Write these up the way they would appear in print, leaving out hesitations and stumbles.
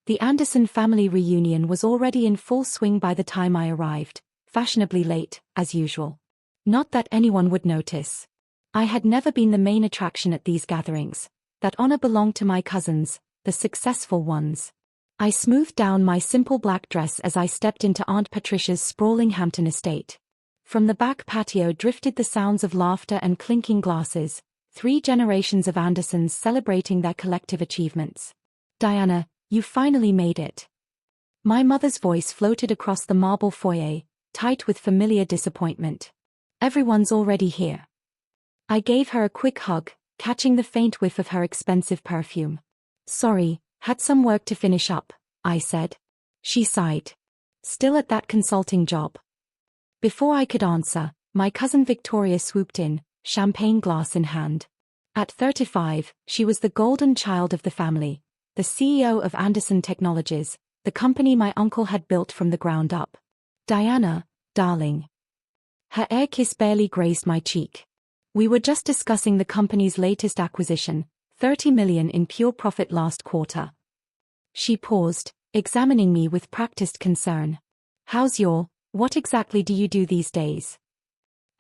The Anderson family reunion was already in full swing by the time I arrived, fashionably late, as usual. Not that anyone would notice. I had never been the main attraction at these gatherings. That honor belonged to my cousins, the successful ones. I smoothed down my simple black dress as I stepped into Aunt Patricia's sprawling Hampton estate. From the back patio drifted the sounds of laughter and clinking glasses, 3 generations of Andersons celebrating their collective achievements. "Diana, you finally made it." My mother's voice floated across the marble foyer, tight with familiar disappointment. "Everyone's already here." I gave her a quick hug, catching the faint whiff of her expensive perfume. "Sorry, had some work to finish up," I said. She sighed. "Still at that consulting job?" Before I could answer, my cousin Victoria swooped in, champagne glass in hand. At 35, she was the golden child of the family, the CEO of Anderson Technologies, the company my uncle had built from the ground up. "Diana, darling." Her air kiss barely grazed my cheek. "We were just discussing the company's latest acquisition, 30 million in pure profit last quarter." She paused, examining me with practiced concern. What exactly do you do these days?"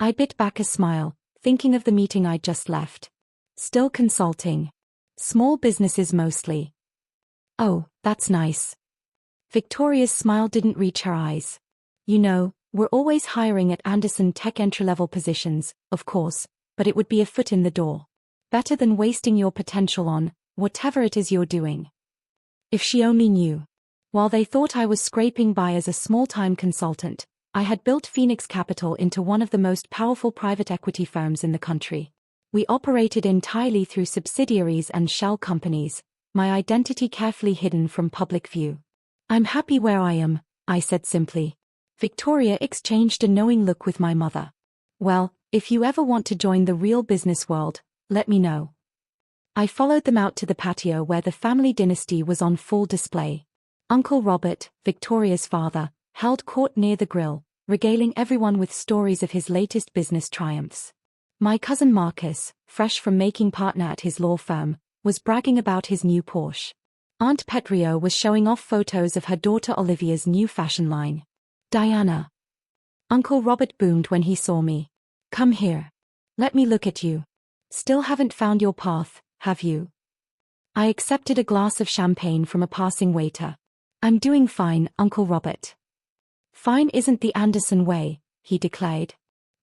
I bit back a smile, thinking of the meeting I'd just left. "Still consulting. Small businesses mostly." "Oh, that's nice." Victoria's smile didn't reach her eyes. "You know, we're always hiring at Anderson Tech entry-level positions, of course, but it would be a foot in the door. Better than wasting your potential on whatever it is you're doing." If she only knew. While they thought I was scraping by as a small-time consultant, I had built Phoenix Capital into one of the most powerful private equity firms in the country. We operated entirely through subsidiaries and shell companies, my identity carefully hidden from public view. "I'm happy where I am," I said simply. Victoria exchanged a knowing look with my mother. "Well, if you ever want to join the real business world, let me know." I followed them out to the patio where the family dynasty was on full display. Uncle Robert, Victoria's father, held court near the grill, regaling everyone with stories of his latest business triumphs. My cousin Marcus, fresh from making partner at his law firm, was bragging about his new Porsche. Aunt Patricia was showing off photos of her daughter Olivia's new fashion line. "Diana." Uncle Robert boomed when he saw me. "Come here. Let me look at you. Still haven't found your path, have you?" I accepted a glass of champagne from a passing waiter. "I'm doing fine, Uncle Robert." "Fine isn't the Anderson way," he declared.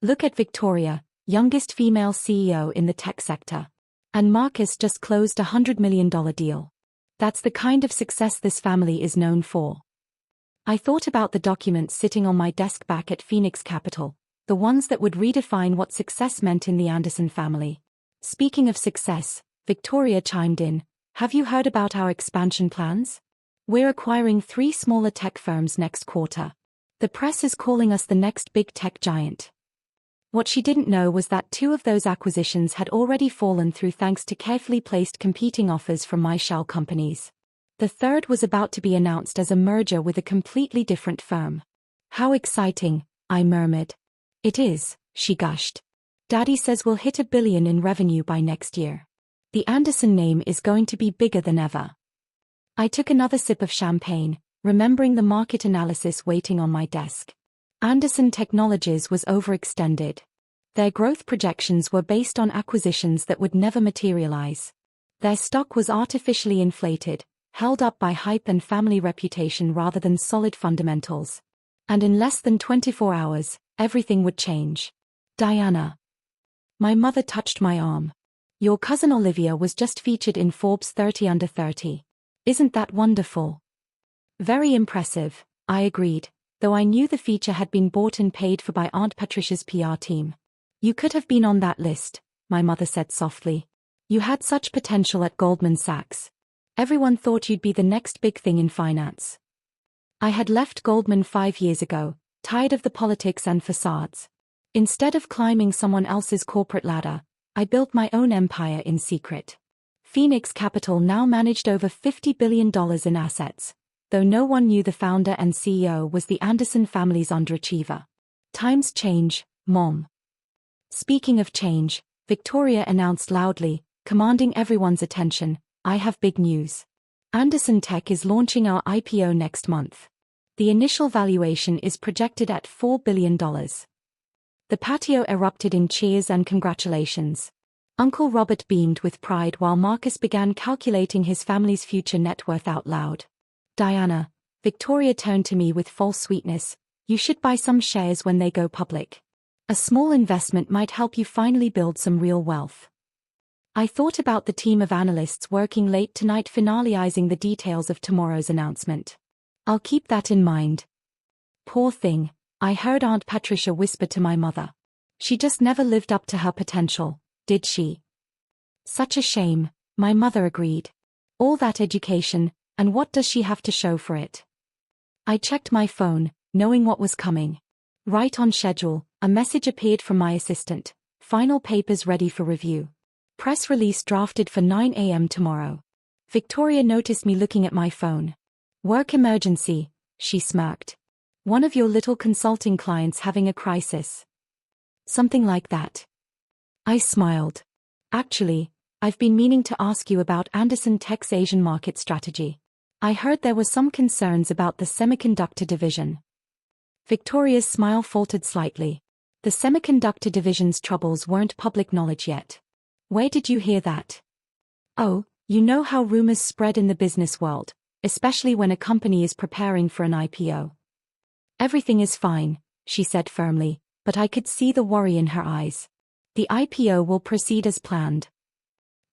"Look at Victoria, youngest female CEO in the tech sector. And Marcus just closed a $100 million deal. That's the kind of success this family is known for." I thought about the documents sitting on my desk back at Phoenix Capital, the ones that would redefine what success meant in the Anderson family. "Speaking of success," Victoria chimed in, "have you heard about our expansion plans? We're acquiring 3 smaller tech firms next quarter. The press is calling us the next big tech giant." What she didn't know was that 2 of those acquisitions had already fallen through thanks to carefully placed competing offers from my shell companies. The third was about to be announced as a merger with a completely different firm. "How exciting," I murmured. "It is," she gushed. "Daddy says we'll hit $1 billion in revenue by next year. The Anderson name is going to be bigger than ever." I took another sip of champagne, remembering the market analysis waiting on my desk. Anderson Technologies was overextended. Their growth projections were based on acquisitions that would never materialize. Their stock was artificially inflated, held up by hype and family reputation rather than solid fundamentals. And in less than 24 hours, everything would change. "Diana." My mother touched my arm. "Your cousin Olivia was just featured in Forbes 30 Under 30. Isn't that wonderful?" "Very impressive," I agreed, though I knew the feature had been bought and paid for by Aunt Patricia's PR team. "You could have been on that list," my mother said softly. "You had such potential at Goldman Sachs. Everyone thought you'd be the next big thing in finance." I had left Goldman 5 years ago, tired of the politics and facades. Instead of climbing someone else's corporate ladder, I built my own empire in secret. Phoenix Capital now managed over $50 billion in assets, though no one knew the founder and CEO was the Anderson family's underachiever. "Times change, Mom." Speaking of change, Victoria announced loudly, commanding everyone's attention, "I have big news. Anderson Tech is launching our IPO next month. The initial valuation is projected at $4 billion. The patio erupted in cheers and congratulations. Uncle Robert beamed with pride while Marcus began calculating his family's future net worth out loud. Diana, Victoria turned to me with false sweetness, you should buy some shares when they go public. A small investment might help you finally build some real wealth. I thought about the team of analysts working late tonight finalizing the details of tomorrow's announcement. I'll keep that in mind. Poor thing, I heard Aunt Patricia whisper to my mother. She just never lived up to her potential, did she? Such a shame, my mother agreed. All that education, and what does she have to show for it? I checked my phone, knowing what was coming. Right on schedule, a message appeared from my assistant. Final papers ready for review. Press release drafted for 9 a.m. tomorrow. Victoria noticed me looking at my phone. Work emergency, she smirked. One of your little consulting clients having a crisis. Something like that. I smiled. Actually, I've been meaning to ask you about Anderson Tech's Asian market strategy. I heard there were some concerns about the semiconductor division. Victoria's smile faltered slightly. The semiconductor division's troubles weren't public knowledge yet. Where did you hear that? Oh, you know how rumors spread in the business world, especially when a company is preparing for an IPO. Everything is fine, she said firmly, but I could see the worry in her eyes. The IPO will proceed as planned.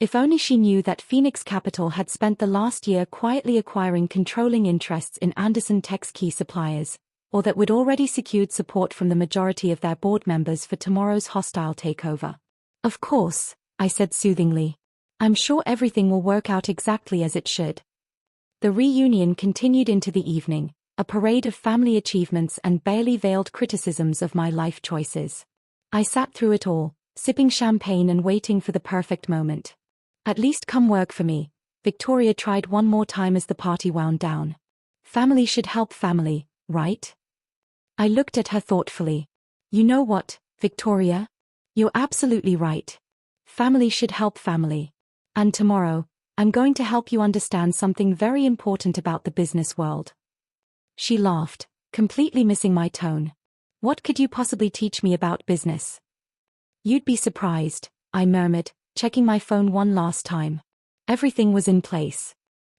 If only she knew that Phoenix Capital had spent the last year quietly acquiring controlling interests in Anderson Tech's key suppliers, or that we'd already secured support from the majority of their board members for tomorrow's hostile takeover. Of course, I said soothingly. I'm sure everything will work out exactly as it should. The reunion continued into the evening, a parade of family achievements and barely veiled criticisms of my life choices. I sat through it all, sipping champagne and waiting for the perfect moment. At least come work for me, Victoria tried one more time as the party wound down. Family should help family, right? I looked at her thoughtfully. You know what, Victoria? You're absolutely right. Family should help family. And tomorrow, I'm going to help you understand something very important about the business world. She laughed, completely missing my tone. What could you possibly teach me about business? You'd be surprised, I murmured, checking my phone one last time. Everything was in place.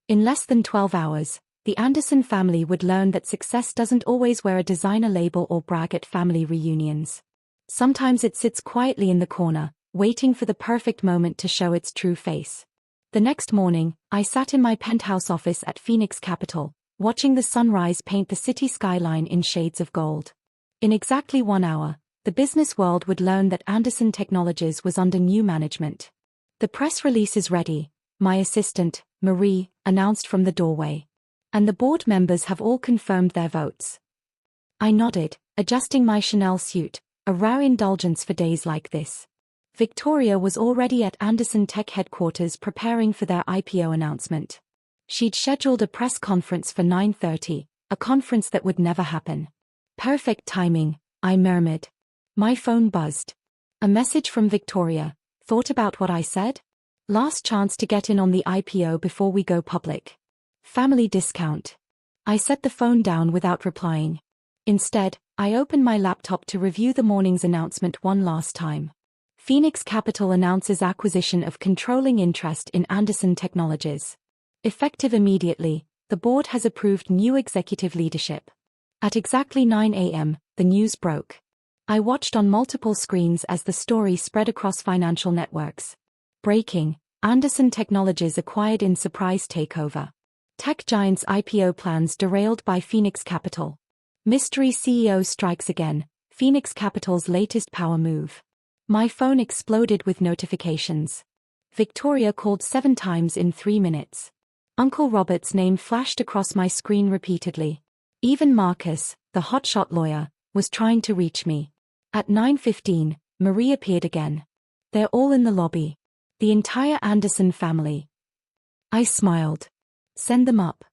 In less than 12 hours, the Anderson family would learn that success doesn't always wear a designer label or brag at family reunions. Sometimes it sits quietly in the corner, waiting for the perfect moment to show its true face. The next morning, I sat in my penthouse office at Phoenix Capital, watching the sunrise paint the city skyline in shades of gold. In exactly 1 hour, the business world would learn that Anderson Technologies was under new management. The press release is ready, my assistant, Marie, announced from the doorway. And the board members have all confirmed their votes. I nodded, adjusting my Chanel suit, a rare indulgence for days like this. Victoria was already at Anderson Tech headquarters preparing for their IPO announcement. She'd scheduled a press conference for 9:30, a conference that would never happen. Perfect timing, I murmured. My phone buzzed. A message from Victoria. Thought about what I said? Last chance to get in on the IPO before we go public. Family discount. I set the phone down without replying. Instead, I opened my laptop to review the morning's announcement one last time. Phoenix Capital announces acquisition of controlling interest in Anderson Technologies. Effective immediately, the board has approved new executive leadership. At exactly 9 a.m., the news broke. I watched on multiple screens as the story spread across financial networks. Breaking, Anderson Technologies acquired in surprise takeover. Tech giant's IPO plans derailed by Phoenix Capital. Mystery CEO strikes again, Phoenix Capital's latest power move. My phone exploded with notifications. Victoria called 7 times in 3 minutes. Uncle Robert's name flashed across my screen repeatedly. Even Marcus, the hotshot lawyer, was trying to reach me. At 9:15, Marie appeared again. They're all in the lobby. The entire Anderson family. I smiled. Send them up.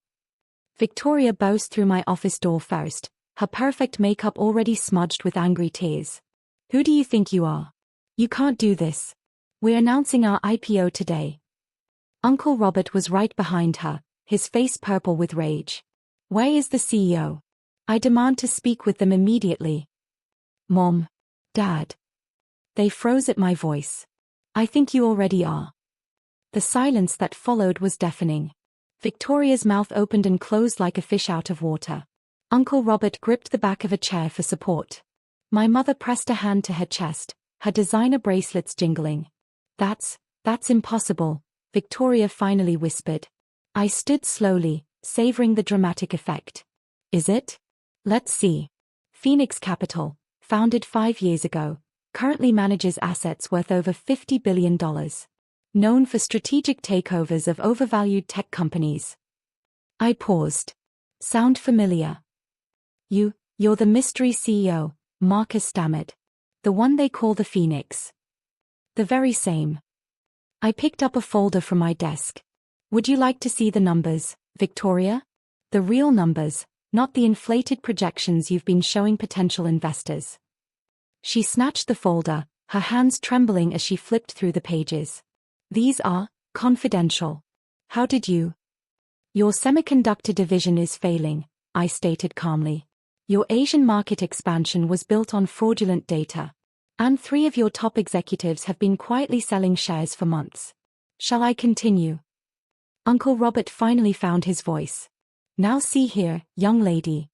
Victoria bowed through my office door first, her perfect makeup already smudged with angry tears. Who do you think you are? You can't do this. We're announcing our IPO today. Uncle Robert was right behind her, his face purple with rage. Where is the CEO? I demand to speak with them immediately. Mom. Dad. They froze at my voice. I think you already are. The silence that followed was deafening. Victoria's mouth opened and closed like a fish out of water. Uncle Robert gripped the back of a chair for support. My mother pressed a hand to her chest, her designer bracelets jingling. That's impossible, Victoria finally whispered. I stood slowly, savoring the dramatic effect. Is it? Let's see. Phoenix Capital, founded 5 years ago, currently manages assets worth over $50 billion. Known for strategic takeovers of overvalued tech companies. I paused. Sound familiar? You're the mystery CEO, Marcus stammered. The one they call the Phoenix. The very same. I picked up a folder from my desk. Would you like to see the numbers, Victoria? The real numbers, not the inflated projections you've been showing potential investors. She snatched the folder, her hands trembling as she flipped through the pages. These are confidential. How did you? Your semiconductor division is failing, I stated calmly. Your Asian market expansion was built on fraudulent data. And 3 of your top executives have been quietly selling shares for months. Shall I continue? Uncle Robert finally found his voice. Now see here, young lady.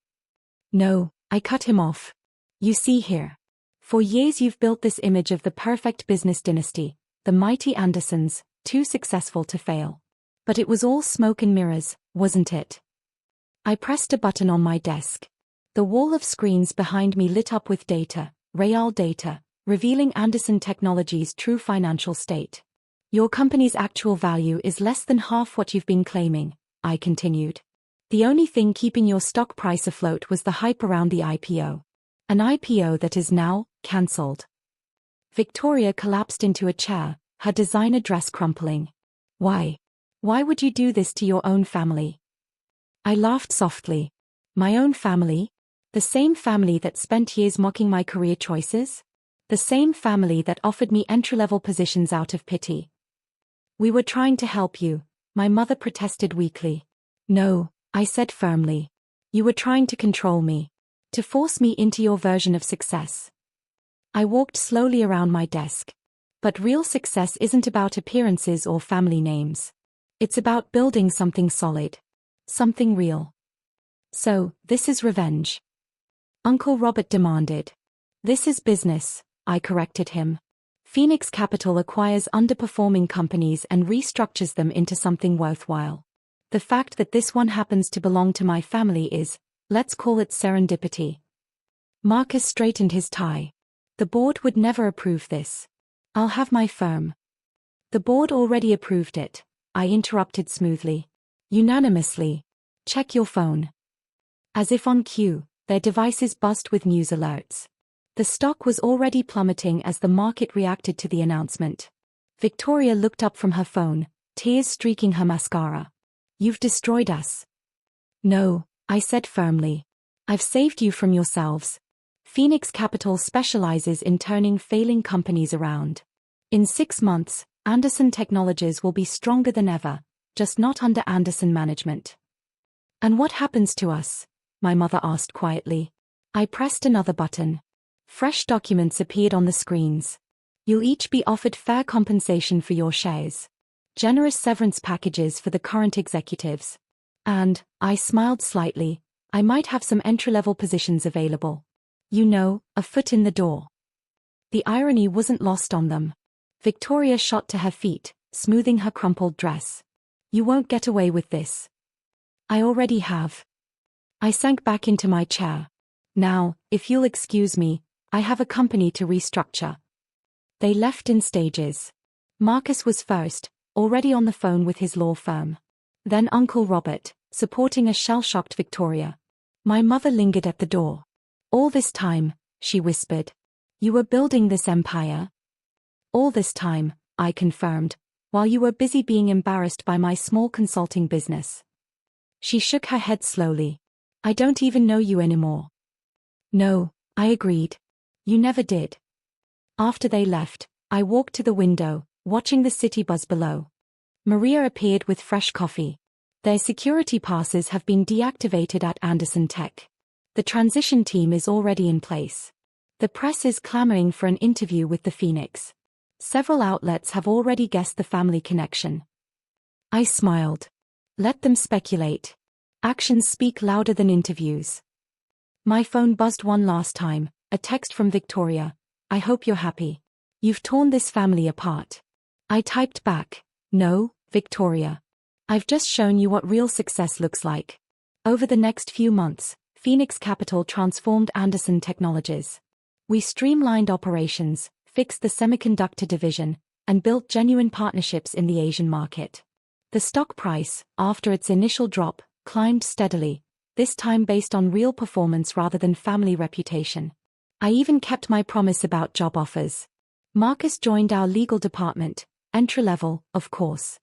No, I cut him off. You see here. For years you've built this image of the perfect business dynasty, the mighty Andersons, too successful to fail. But it was all smoke and mirrors, wasn't it? I pressed a button on my desk. The wall of screens behind me lit up with data, real data, revealing Anderson Technologies' true financial state. Your company's actual value is less than half what you've been claiming, I continued. The only thing keeping your stock price afloat was the hype around the IPO. An IPO that is now cancelled. Victoria collapsed into a chair, her designer dress crumpling. Why? Why would you do this to your own family? I laughed softly. My own family? The same family that spent years mocking my career choices? The same family that offered me entry-level positions out of pity. We were trying to help you, my mother protested weakly. No, I said firmly. You were trying to control me. To force me into your version of success. I walked slowly around my desk. But real success isn't about appearances or family names. It's about building something solid. Something real. So, this is revenge. Uncle Robert demanded. This is business, I corrected him. Phoenix Capital acquires underperforming companies and restructures them into something worthwhile. The fact that this one happens to belong to my family is, let's call it serendipity. Marcus straightened his tie. The board would never approve this. I'll have my firm. The board already approved it, I interrupted smoothly. Unanimously. Check your phone. As if on cue, their devices buzzed with news alerts. The stock was already plummeting as the market reacted to the announcement. Victoria looked up from her phone, tears streaking her mascara. You've destroyed us. No, I said firmly. I've saved you from yourselves. Phoenix Capital specializes in turning failing companies around. In 6 months, Anderson Technologies will be stronger than ever, just not under Anderson management. And what happens to us? My mother asked quietly. I pressed another button. Fresh documents appeared on the screens. You'll each be offered fair compensation for your shares. Generous severance packages for the current executives. And, I smiled slightly, I might have some entry-level positions available. You know, a foot in the door. The irony wasn't lost on them. Victoria shot to her feet, smoothing her crumpled dress. You won't get away with this. I already have. I sank back into my chair. Now, if you'll excuse me, I have a company to restructure. They left in stages. Marcus was first, already on the phone with his law firm. Then Uncle Robert, supporting a shell-shocked Victoria. My mother lingered at the door. All this time, she whispered. You were building this empire? All this time, I confirmed, while you were busy being embarrassed by my small consulting business. She shook her head slowly. I don't even know you anymore. No, I agreed. You never did. After they left, I walked to the window, watching the city buzz below. Maria appeared with fresh coffee. Their security passes have been deactivated at Anderson Tech. The transition team is already in place. The press is clamoring for an interview with the Phoenix. Several outlets have already guessed the family connection. I smiled. Let them speculate. Actions speak louder than interviews. My phone buzzed one last time, a text from Victoria. I hope you're happy. You've torn this family apart. I typed back, no, Victoria. I've just shown you what real success looks like. Over the next few months, Phoenix Capital transformed Anderson Technologies. We streamlined operations, fixed the semiconductor division, and built genuine partnerships in the Asian market. The stock price, after its initial drop, climbed steadily, this time based on real performance rather than family reputation. I even kept my promise about job offers. Marcus joined our legal department, entry-level, of course.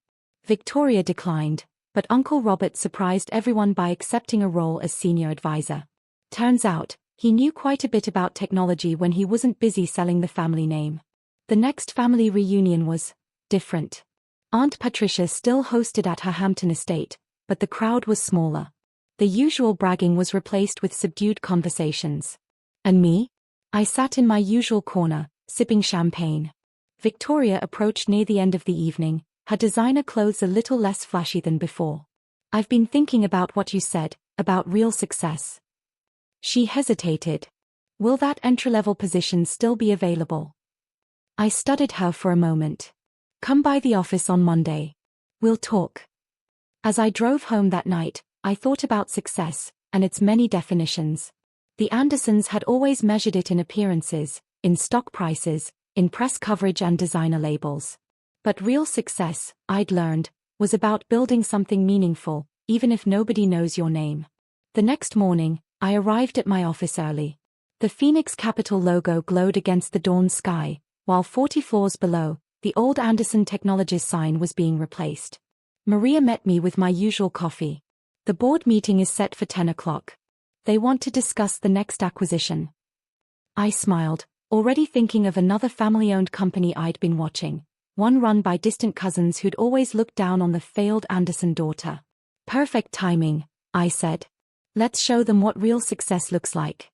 Victoria declined, but Uncle Robert surprised everyone by accepting a role as senior advisor. Turns out, he knew quite a bit about technology when he wasn't busy selling the family name. The next family reunion was different. Aunt Patricia still hosted at her Hampton estate, but the crowd was smaller. The usual bragging was replaced with subdued conversations. And me? I sat in my usual corner, sipping champagne. Victoria approached near the end of the evening, her designer clothes a little less flashy than before. I've been thinking about what you said, about real success. She hesitated. Will that entry-level position still be available? I studied her for a moment. Come by the office on Monday. We'll talk. As I drove home that night, I thought about success, and its many definitions. The Andersons had always measured it in appearances, in stock prices, in press coverage and designer labels. But real success, I'd learned, was about building something meaningful, even if nobody knows your name. The next morning, I arrived at my office early. The Phoenix Capital logo glowed against the dawn sky, while 40 floors below, the old Anderson Technologies sign was being replaced. Maria met me with my usual coffee. The board meeting is set for 10 o'clock. They want to discuss the next acquisition. I smiled, already thinking of another family-owned company I'd been watching, one run by distant cousins who'd always looked down on the failed Anderson daughter. Perfect timing, I said. Let's show them what real success looks like.